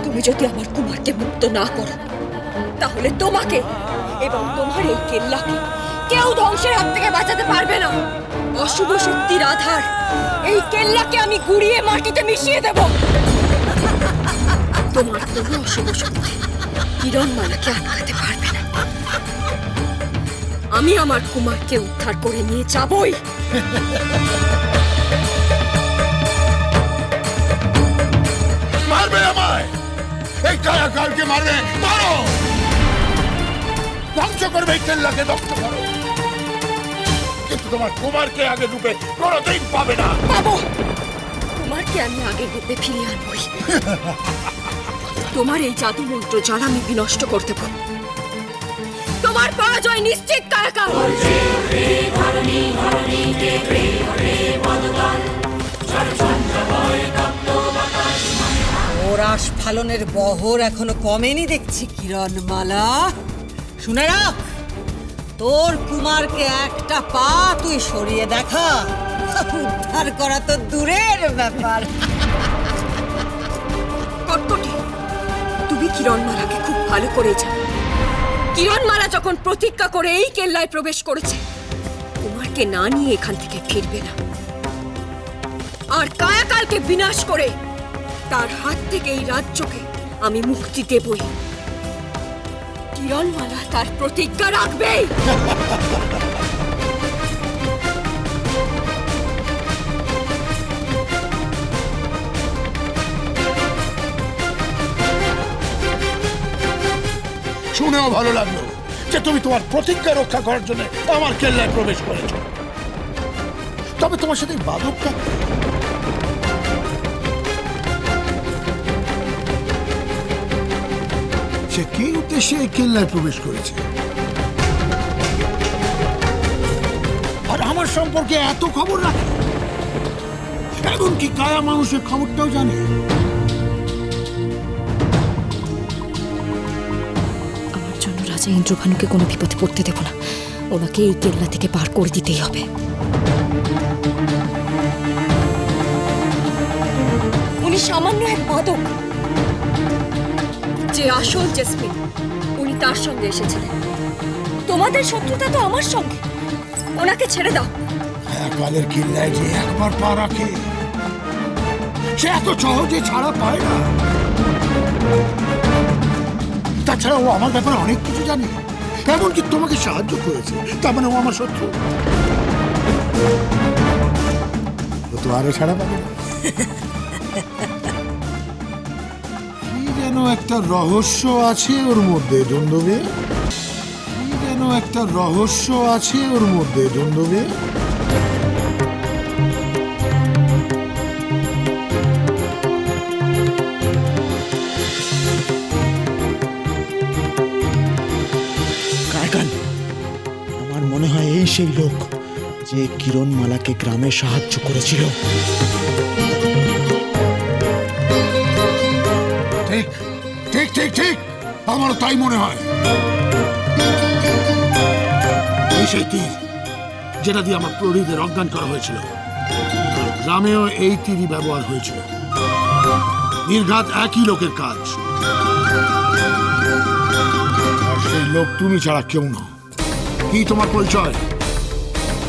তুমি যদি আমার কুমারকে মুক্ত না করো তাহলে তোমাকে এবং তোমার এই কেল্লাকে কেউ ধ্বংসের হাত থেকে বাঁচাতে পারবে না। অশুভ শক্তির আধার এই কেল্লাকে আমি গুড়িয়ে মাটিতে মিশিয়ে দেব। তোমার কোনো অশুভ শক্তি কিরণমালাকে আটকাতে পারবে না। আমি আমার কুমারকে উদ্ধার করে নিয়ে যাবই। মারবে আমায়, এই কায়াকালকে মারবে, মারো, ধ্বংস করবে এই কেল্লাকে, ধ্বংস করো, কিন্তু তোমার কুমারকে আগের রূপে কোনোদিন পাবে না। পাবো, কুমারকে আমি আগের রূপে ফিরিয়ে আনবই। তোমার এই জাদু মন্ত্র জাল আমি বিনষ্ট করতে পারবো। তোমার পরাজয় নিশ্চিত কায়াকাল। ওর আস্ফালনের বহর এখনো কমেনি দেখছি কিরণমালা। শুনে রাখ, তোর কুমারকে একটা পা তুই সরিয়ে দেখা, উদ্ধার করা তো দূরের ব্যাপার। কটকটি, তুমি কিরণমালাকে খুব ভালো করে জানো। কিরণমালা যখন প্রতিজ্ঞা করে এই কেল্লায় প্রবেশ করেছে, কুমারকে না নিয়ে এখান থেকে ফিরবে না। আর কায়াকালকে বিনাশ করে তার হাত থেকে এই রাজ্যকে আমি মুক্তি দেবই। কিরণমালা তার প্রতিজ্ঞা রাখবেই। শুনেও ভালো লাগলো যে তুমি তোমার প্রতিজ্ঞা রক্ষা করার জন্য আমার কেল্লায় প্রবেশ করেছ। তবে তোমার সাথে বাদকটা সে কি উদ্দেশ্যে এই কেল্লায় প্রবেশ করেছে আর আমার সম্পর্কে এত খবর রাখে? এমনকি কায়া মানুষের খবরটাও জানে। আমার জন্য রাজা ইন্দ্রভানুকে কোনো বিপদে পড়তে দেব না। ওনাকে এই কেল্লা থেকে পার করে দিতেই হবে। উনি সামান্য এক বাদক, যে আসল জেসমিন উনি তার সঙ্গে এসেছিলেন। তোমাদের শত্রুতা তো আমার সঙ্গে। ওনাকে ছেড়ে দাও। কালের কিল্লায় যে একবার পা রাখে সে এত সহজে ছাড়া পায় না। তাছাড়া ও আমার ব্যাপারে অনেক কিছু জানে, এমনকি তোমাকে সাহায্য করেছে। তার মানে ও আমার শত্রু, ও তো আরো ছাড়া পাবে না। কি যেন একটা রহস্য আছে ওর মধ্যে, দুন্দুবে। কি যেন একটা রহস্য আছে ওর মধ্যে, দুন্দুবে। আমার মনে হয় এই সেই লোক যে কিরণমালাকে গ্রামে সাহায্য করেছিল। ঠিক ঠিক ঠিক ঠিক, আমারও তাই মনে হয়। এই সেই তীর যেটা দিয়ে আমার প্রহরীদের অজ্ঞান করা হয়েছিল, আর গ্রামেও এই তীরই ব্যবহার হয়েছিল। নির্ঘাত একই লোকের কাজ, আর সেই লোক তুমি ছাড়া কেউ না। কি তোমার পরিচয়?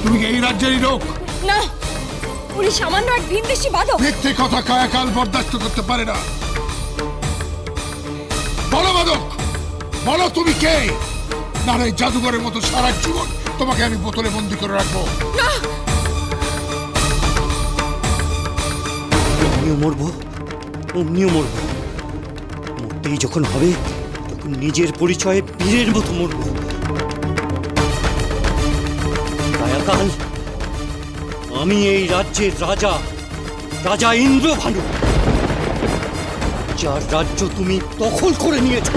তুমি কি এই রাজ্যেরই লোক? না, উনি সামান্য এক ভিনদেশী বাদক। মিথ্যে কথা কায়াকাল বরদাস্ত করতে পারে না। বলো বাদক, বলো তুমি কে? না রে, জাদুঘরের মতো সারা জীবন তোমাকে আমি বোতলে বন্দি করে রাখবো। না, অমনিও মরবো, অমনিও মরবো। মরতেই যখন হবে তখন নিজের পরিচয়ে বীরের মতো মরবো। কায়াকাল, আমি এই রাজ্যের রাজা, রাজা ইন্দ্রভানু, যার রাজ্য তুমি দখল করে নিয়েছ।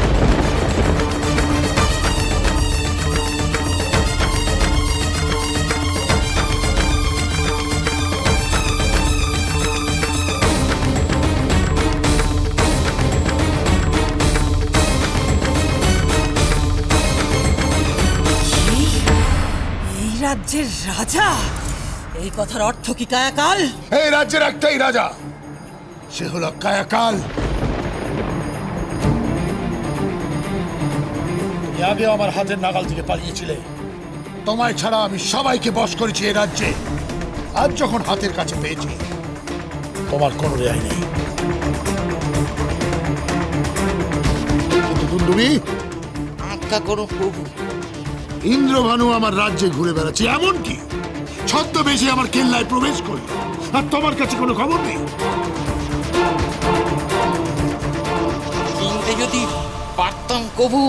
রাজ্যের রাজা? এই কথার অর্থ কি কায়াকাল? এই রাজ্যের একটাই রাজা, সে হলো কায়াকাল। তুমি আগে আমার হাতের নাগাল থেকে পালিয়েছিলে, তোমায় ছাড়া আমি সবাইকে বশ করেছি এই রাজ্যে। আজ যখন হাতের কাছে পেয়েছি, তোমার কোনো রেহাই নেই। কিন্তু দুন্দুবি, আজ্ঞা করুন প্রভু। ইন্দ্রভানু আমার রাজ্যে ঘুরে বেড়াচ্ছে, এমনকি ছদ্মবেশে আমার কেল্লায় প্রবেশ করি, আর তোমার কাছে কোনো খবর নেই। চিনতে যদি পারতাম কবু,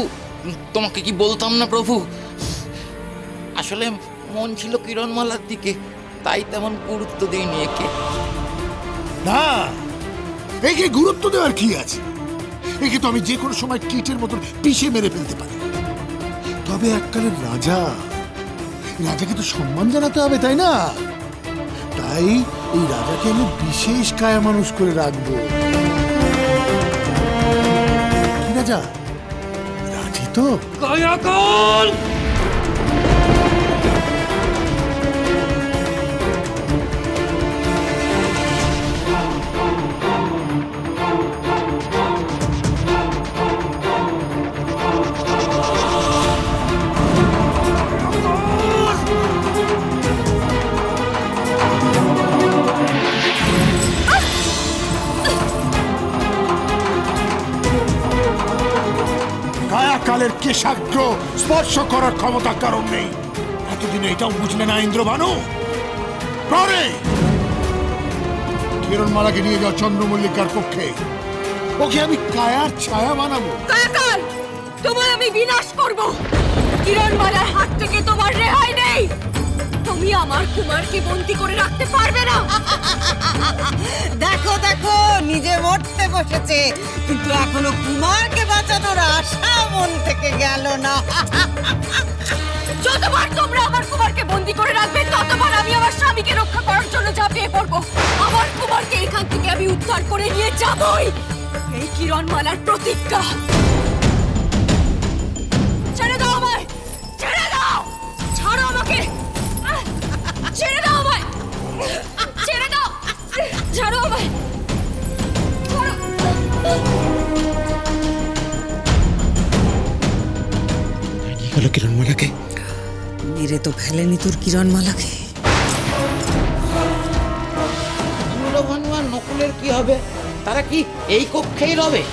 তোমাকে কি বলতাম না প্রভু। আসলে মন ছিল কিরণমালার দিকে, তাই তেমন গুরুত্ব দিইনি একে। না, একে গুরুত্ব দেওয়ার কি আছে? একে তো আমি যে কোনো সময় কীটের মতন পিষে মেরে ফেলতে পারি। তবে এককালের রাজা, রাজাকে তো সম্মান জানাতে হবে, তাই না? তাই এই রাজাকে আমি বিশেষ কায়া মানুষ করে রাখবো। কি রাজা, রাজি তো? কায়াকাল! কায়াকালের কেশাগ্র স্পর্শ করার ক্ষমতা কারণ নেই। এতদিন এটাও বুঝলে না ইন্দ্রভানু? পরে কিরণমালাকে নিয়ে যাও চন্দ্রমল্লিকার পক্ষে, ওকে আমি কায়ার ছায়া বানাবো। কায়াকাল, তোমায় আমি বিনাশ করব। কিরণমালার হাত থেকে তোমার রেহাই নেই। তুমি আমার কুমারকে বন্দী করে রাখতে পারবে না। দেখো দেখো, নিজে মরতে বসেছে, কিন্তু এখনো কুমারকে বাঁচানোর আশা মন থেকে গেল না। যতবার তোমরা আমার কুমারকে বন্দী করে রাখবে, ততবার আমি আমার স্বামীকে রক্ষা করার জন্য ঝাঁপিয়ে পড়বো। আমার কুমারকে এখান থেকে আমি উদ্ধার করে নিয়ে যাবই। এই কিরণমালার প্রতিজ্ঞা। ছেড়ে দাও আমায়, ছেড়ে দাও, ছাড়ো আমাকে, ছেড়ে দাও আমায়, ছেড়ে দাও, ছাড়ো আমায়, ছাড়ো। নিয়ে গেল কিরণমালাকে। মেরে তো ফেলেনি তোর কিরণমালাকে। ইন্দ্রভানু আর নকুলের কি হবে? তারা কি এই কক্ষেই রবে?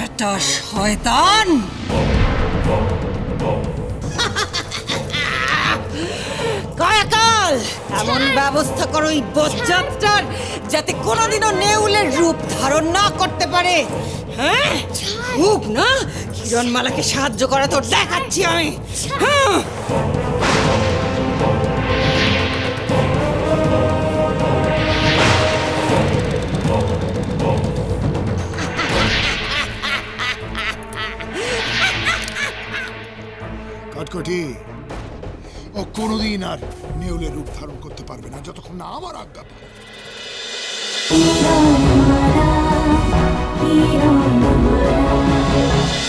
এটা শয়তান! কায়াকাল, এমন ব্যবস্থা করো এই বজ্জাতটার, যাতে কোনোদিনও নেউলের রূপ ধারণ না করতে পারে। হ্যাঁ, রূপ না, কিরণমালাকে সাহায্য করা তোর দেখাচ্ছি আমি। হ্যাঁ। কটকটি, ও কোনোদিন আর নেউলের রূপ ধারণ করতে পারবে না যতক্ষণ না আমার আজ্ঞা পায়।